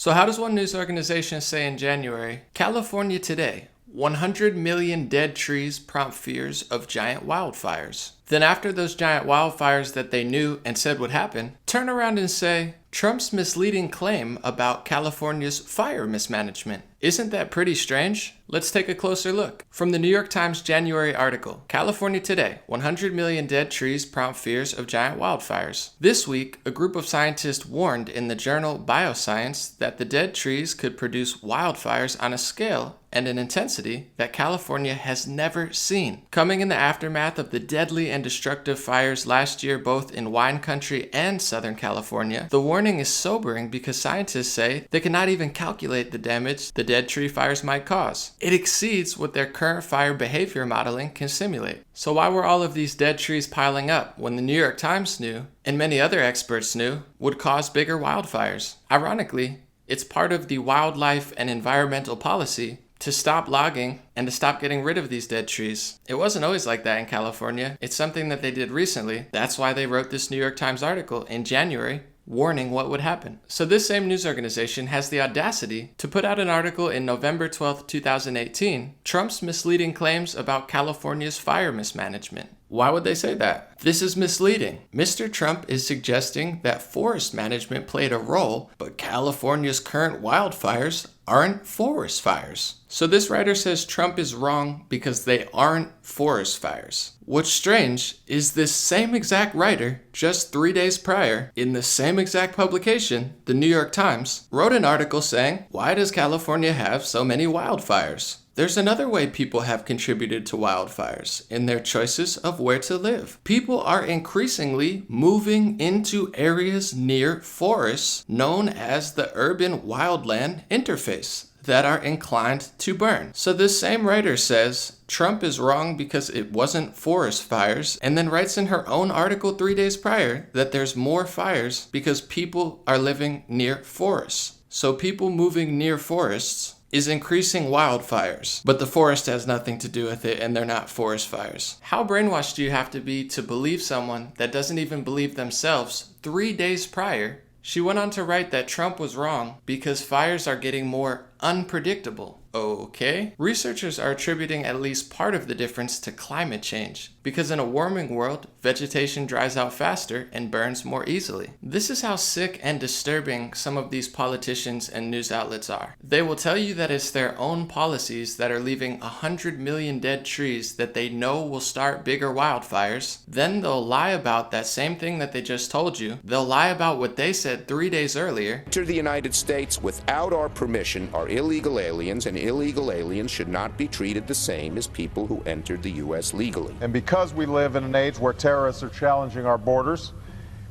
So how does one news organization say in January, California today, 100 million dead trees prompt fears of giant wildfires? Then after those giant wildfires that they knew and said would happen, turn around and say, Trump's misleading claim about California's fire mismanagement. Isn't that pretty strange? Let's take a closer look. From the New York Times January article, California today, 100 million dead trees prompt fears of giant wildfires. This week, a group of scientists warned in the journal Bioscience that the dead trees could produce wildfires on a scale and an intensity that California has never seen. Coming in the aftermath of the deadly and destructive fires last year both in wine country and Southern California, the warning is sobering because scientists say they cannot even calculate the damage the dead tree fires might cause. It exceeds what their current fire behavior modeling can simulate. So why were all of these dead trees piling up when the New York Times knew, and many other experts knew, would cause bigger wildfires? Ironically, it's part of the wildlife and environmental policy to stop logging and to stop getting rid of these dead trees. It wasn't always like that in California. It's something that they did recently. That's why they wrote this New York Times article in January warning what would happen. So this same news organization has the audacity to put out an article in November 12, 2018, Trump's misleading claims about California's fire mismanagement. Why would they say that? This is misleading. Mr. Trump is suggesting that forest management played a role, but California's current wildfires aren't forest fires. So this writer says Trump is wrong because they aren't forest fires. What's strange is this same exact writer, just 3 days prior, in the same exact publication, the New York Times, wrote an article saying, why does California have so many wildfires? There's another way people have contributed to wildfires, in their choices of where to live. People are increasingly moving into areas near forests known as the urban wildland interface that are inclined to burn. So this same writer says Trump is wrong because it wasn't forest fires, and then writes in her own article 3 days prior that there's more fires because people are living near forests. So people moving near forests is increasing wildfires, but the forest has nothing to do with it and they're not forest fires. How brainwashed do you have to be to believe someone that doesn't even believe themselves? 3 days prior, she went on to write that Trump was wrong because fires are getting more unpredictable. Okay. Researchers are attributing at least part of the difference to climate change, because in a warming world, vegetation dries out faster and burns more easily. This is how sick and disturbing some of these politicians and news outlets are. They will tell you that it's their own policies that are leaving 100 million dead trees that they know will start bigger wildfires. Then they'll lie about that same thing that they just told you. They'll lie about what they said 3 days earlier. Enter the United States without our permission are illegal aliens, and illegal aliens should not be treated the same as people who entered the U.S. legally. And because we live in an age where terrorists are challenging our borders,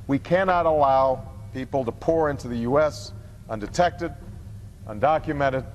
we cannot allow people to pour into the U.S. undetected, undocumented,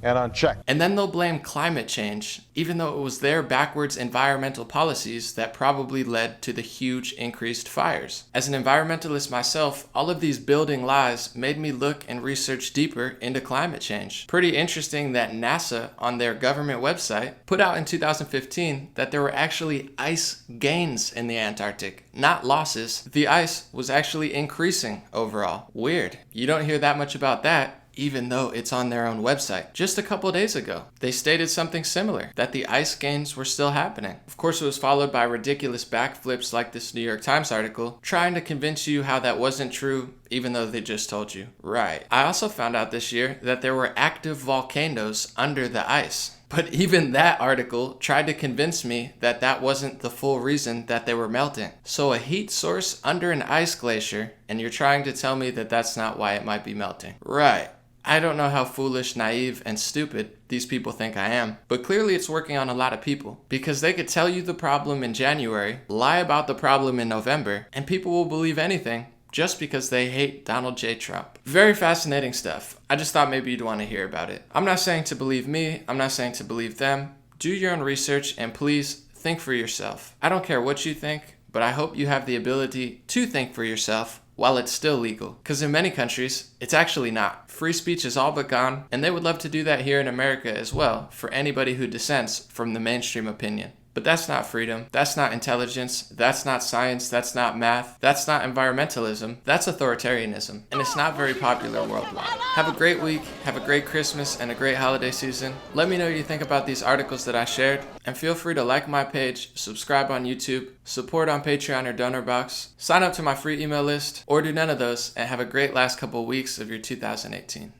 and unchecked. And then they'll blame climate change, even though it was their backwards environmental policies that probably led to the huge increased fires. As an environmentalist myself, all of these building lies made me look and research deeper into climate change. Pretty interesting that NASA, on their government website, put out in 2015 that there were actually ice gains in the Antarctic, not losses. The ice was actually increasing overall. Weird. You don't hear that much about that, even though it's on their own website. Just a couple days ago, they stated something similar, that the ice gains were still happening. Of course, it was followed by ridiculous backflips like this New York Times article, trying to convince you how that wasn't true, even though they just told you. Right. I also found out this year that there were active volcanoes under the ice. But even that article tried to convince me that that wasn't the full reason that they were melting. So a heat source under an ice glacier, and you're trying to tell me that that's not why it might be melting. Right. I don't know how foolish, naive, and stupid these people think I am, but clearly it's working on a lot of people, because they could tell you the problem in January, lie about the problem in November, and people will believe anything just because they hate Donald J. Trump. Very fascinating stuff. I just thought maybe you'd want to hear about it. I'm not saying to believe me, I'm not saying to believe them. Do your own research and please think for yourself. I don't care what you think, but I hope you have the ability to think for yourself while it's still legal. Because in many countries, it's actually not. Free speech is all but gone, and they would love to do that here in America as well for anybody who dissents from the mainstream opinion. But that's not freedom. That's not intelligence. That's not science. That's not math. That's not environmentalism. That's authoritarianism. And it's not very popular worldwide. Have a great week. Have a great Christmas and a great holiday season. Let me know what you think about these articles that I shared. And feel free to like my page, subscribe on YouTube, support on Patreon or Donor Box, sign up to my free email list, or do none of those, and have a great last couple weeks of your 2018.